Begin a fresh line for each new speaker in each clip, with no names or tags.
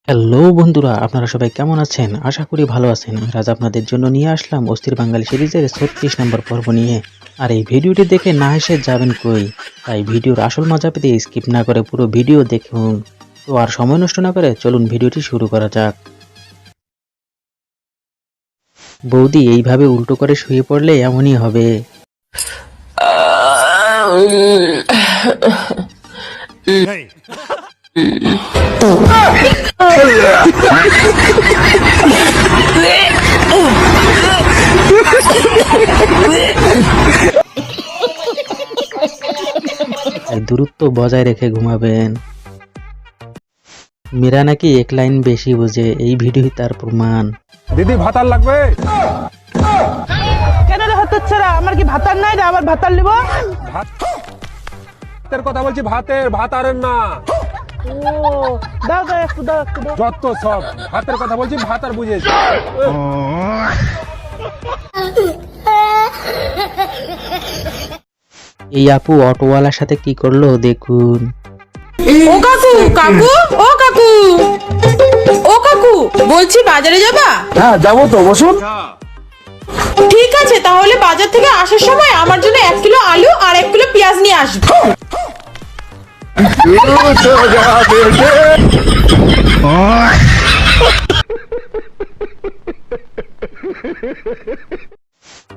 Hello বন্ধুরা, আপনারা সবাই কেমন আছেন? আশা করি ভালো আছেন। আজ আপনাদের জন্য নিয়ে আসলাম অস্থির বাঙালি সিরিজের 36 নম্বর পর্ব নিয়ে। আর এই ভিডিওটি দেখে না হেসে যাবেন কই, তাই ভিডিওর আসল মজা পেতে স্কিপ না করে পুরো ভিডিও দেখুন। তো আর সময় নষ্ট না করে চলুন ভিডিওটি শুরু করা যাক। বৌদি এইভাবে উল্টো করে শুয়ে পড়লে এমনই হবে। তাই দূরত্ব বজায় রেখে ঘুমাবেন। মীরা নাকি এক লাইন বেশি বোঝে, এই ভিডিও তার প্রমাণ।
দিদি ভাতার লাগবে?
কেন রে হতচ্ছাড়া, আমার কি ভাতার নাই রে? আবার ভাতার নিব?
ভাতের কথা বলছি, ভাতারের না।
ও দাও দাও, একটু দাও, একটু দাও।
যত সব ভাতের কথা বলছি, ভাতার বুঝেছি।
এই আপু অটোওয়ালার সাথে কি করলো দেখুন।
ও কাকু, কাকু, ও কাকু, ও কাকু, বলছি বাজারে যাবা?
হ্যাঁ যাবো তো, বসুন।
ঠিক আছে, তাহলে বাজার থেকে আসার সময় আমার জন্য 1 কিলো আলু আর 1 কিলো পেঁয়াজ নিয়ে আসবে।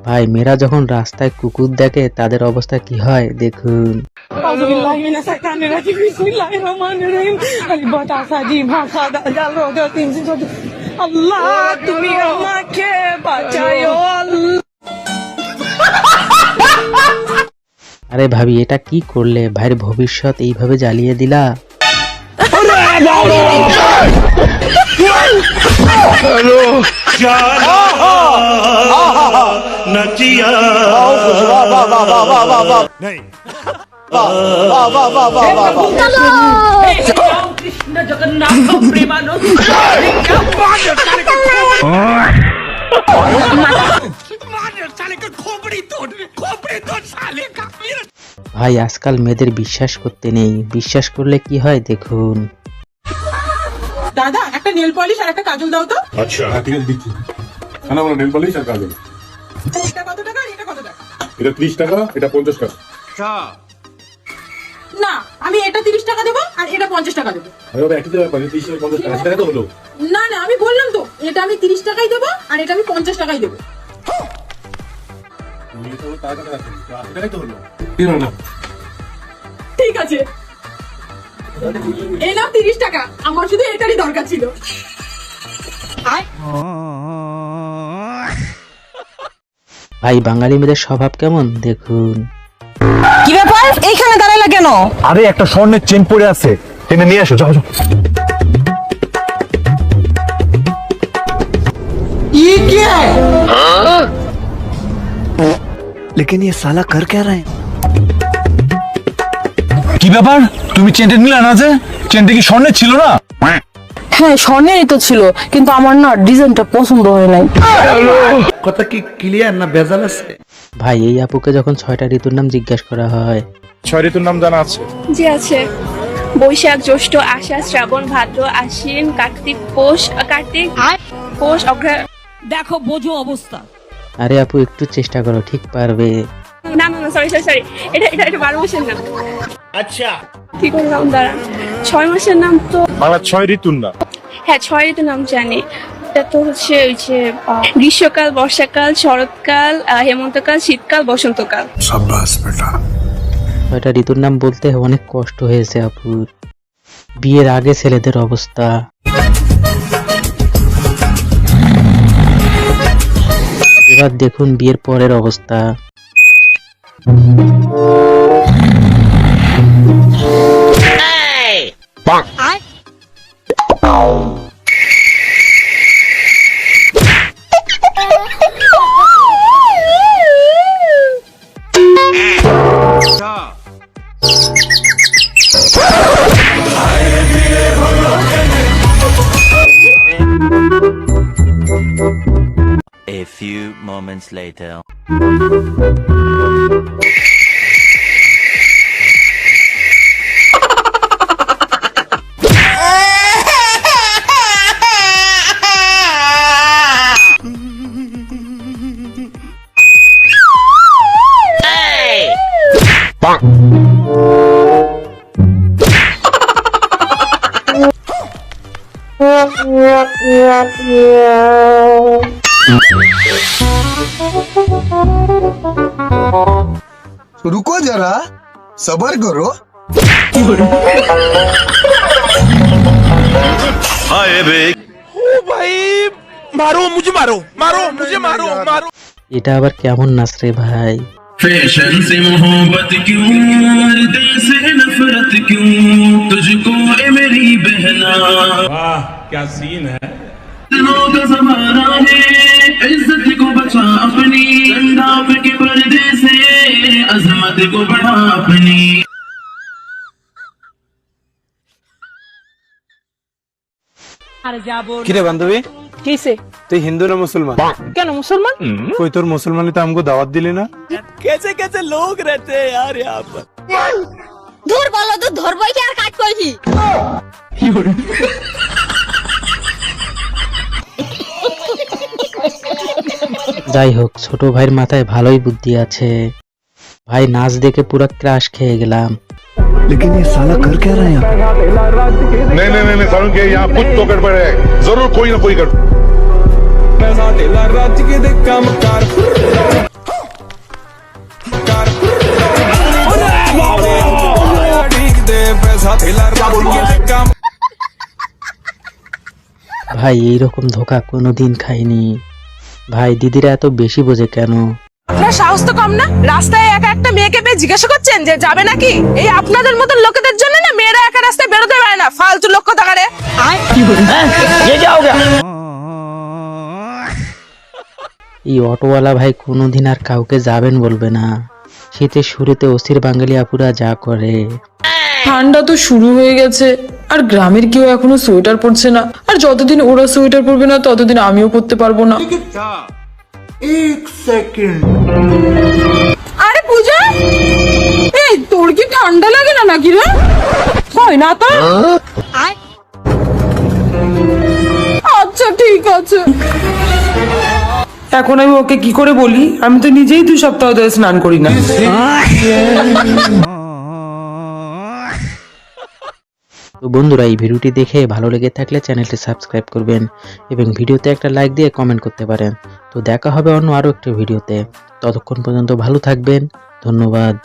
ভাই, মেয়েরা যখন রাস্তায় কুকুর দেখে তাদের অবস্থা কি হয় দেখুন।
আল্লাহ তুমি আমাকে বাঁচাও।
আরে ভাবি, এটা কি করলে? ভাইয়ের ভবিষ্যৎ এইভাবে জ্বালিয়ে দিলা।
কৃষ্ণ জগন্নাথ প্রেমানন্দ।
ভাই, আজকাল মেয়েদের বিশ্বাস করতে নেই, বিশ্বাস করলে কি হয় দেখুন।
দাদা, একটা নেল পলিশ আর একটা কাজল দাও তো।
আচ্ছা হ্যাঁ ঠিক আছে দিচ্ছি। খানা বলো নেল পলিশ আর কাজল।
এটা কত টাকা আর এটা কত টাকা?
এটা 30 টাকা, এটা 50 টাকা।
না, আমি এটা 30 টাকা দেবো আর এটা 50 টাকা দেবো।
আরে বাবা একই তো ব্যাপার, 30 টাকা 50 টাকা, সেটা তো হলো।
না না, আমি বললাম তো, এটা আমি 30 টাকাই দেবো আর এটা আমি 50 টাকাই দেবো।
তুমি তো টাকা রাখো, 80 টাকাই তো হলো। কি হলো?
ঠিক আছে, এই নাও 30 টাকা, আমার শুধু এটারই দরকার ছিল।
ভাই, বাঙালি মেয়েদের স্বভাব কেমন দেখুন।
কি ব্যাপার, এইখানে দাঁড়াইলা কেন?
আরে একটা স্বর্ণের চেন পড়ে আছে, টেনে নিয়ে আসো, যাও যাও।
लेकिन ये साला कर क्या रहे हैं?
কি ব্যাপার, তুমি চেনটা নিলে না যে? চেনটা কি স্বর্ণের ছিল না?
হ্যাঁ, স্বর্ণেরই তো ছিল, কিন্তু আমার না ডিজাইনটা পছন্দ হয় নাই।
কথা কি ক্লিয়ার না ভেজাল আছে?
ভাই, এই আপুকে যখন 6টা ঋতুর নাম জিজ্ঞাসা করা হয়,
6 ঋতুর নাম জানা আছে?
জি আছে। বৈশাখ, জ্যৈষ্ঠ, আষাঢ়, শ্রাবণ, ভাদ্র, আশ্বিন, কার্তিক, পৌষ, অগ্রহায়ণ।
দেখো বোঝো অবস্থা।
আরে আপু, একটু চেষ্টা করো, ঠিক পারবে।
না না না, সরি, এটা 12 মাসের নাম। আচ্ছা, কি করলাম, দাঁড়ান। 6 মাসের নাম তো,
বাংলা 6 ঋতুর নাম।
হ্যাঁ 6 ঋতুর নাম জানি। এটা তো হচ্ছে ওই যে গ্রীষ্মকাল, বর্ষাকাল, শরৎকাল, হেমন্তকাল, শীতকাল, বসন্তকাল।
6টা ঋতুর নাম বলতে অনেক কষ্ট হয়েছে আপুর। বিয়ের আগে ছেলেদের অবস্থা। এবার দেখুন বিয়ের পরের অবস্থা।
A few moments later.
रुको जरा सबर करो
এটা আবার কেমন নাচ রে ভাই?
फैशन से मोहब्बत क्यों, पर्दे से नफरत क्यों, तुझको ए मेरी बहना।
वाह क्या सीन है।
दिनों का ज़माना है, इज्जत को बचा अपनी, अंदाज के पर्दे से अजमत को बढ़ा अपनी।
কিরে বান্ধবী,
কিসে?
তুই হিন্দু না মুসলমান?
কেন মুসলমান?
কই তোর মুসলমানি তো আমাকে দাওয়াত দিলি না?
ধুর বলো তো ধরবই কি আর কাজ করবি?
যাই হোক, ছোট ভাইয়ের মাথায় ভালোই বুদ্ধি আছে। ভাই নাচ দেখে পুরো ক্রাশ খেয়ে গেলাম।
लेकिन ये साला कर क्या रहा है यहाँ?
नहीं नहीं नहीं सारुण के यहाँ कुछ तो गड़बड़ है, जरूर कोई ना कोई गड़बड़।
ভাই এইরকম ধোকা কোনোদিন খাইনি। ভাই দিদিরা এত বেশি বোঝে কেন?
আপনার সাহস তো কম না, রাস্তায় একা একটা মেয়েকে পেয়ে জিজ্ঞাসা করছেন যে যাবে নাকি? এই আপনাদের মতন লোকেদের জন্য না মেয়েরা একা রাস্তায় বেরোতে পারে না, ফালতু লোক কোথাকারে।
এই অটোওয়ালা ভাই কোনোদিন আর কাউকে যাবেন বলবে না। শীতের শুরুতে অস্থির বাঙালি আপুরা যা করে।
ঠান্ডা তো শুরু হয়ে গেছে, আর গ্রামের কেউ এখনো সোয়েটার পরছে না। আর যতদিন ওরা সোয়েটার পরবে না ততদিন আমিও পরতে পারবো না।
আরে পূজা, এই তোর কি ঠান্ডা লাগে না নাকি রে? হয় না তো? আচ্ছা ঠিক আছে।
এখন আমি ওকে কি করে বলি? আমি তো নিজেই 2 সপ্তাহ ধরে স্নান করি না।
তো বন্ধুরা, এই ভিডিওটি দেখে ভালো লেগে থাকলে চ্যানেলটি সাবস্ক্রাইব করবেন এবং ভিডিওতে একটা লাইক দিয়ে কমেন্ট করতে পারেন। তো দেখা হবে অন্য আরো একটা ভিডিওতে। ততক্ষণ পর্যন্ত ভালো থাকবেন। ধন্যবাদ।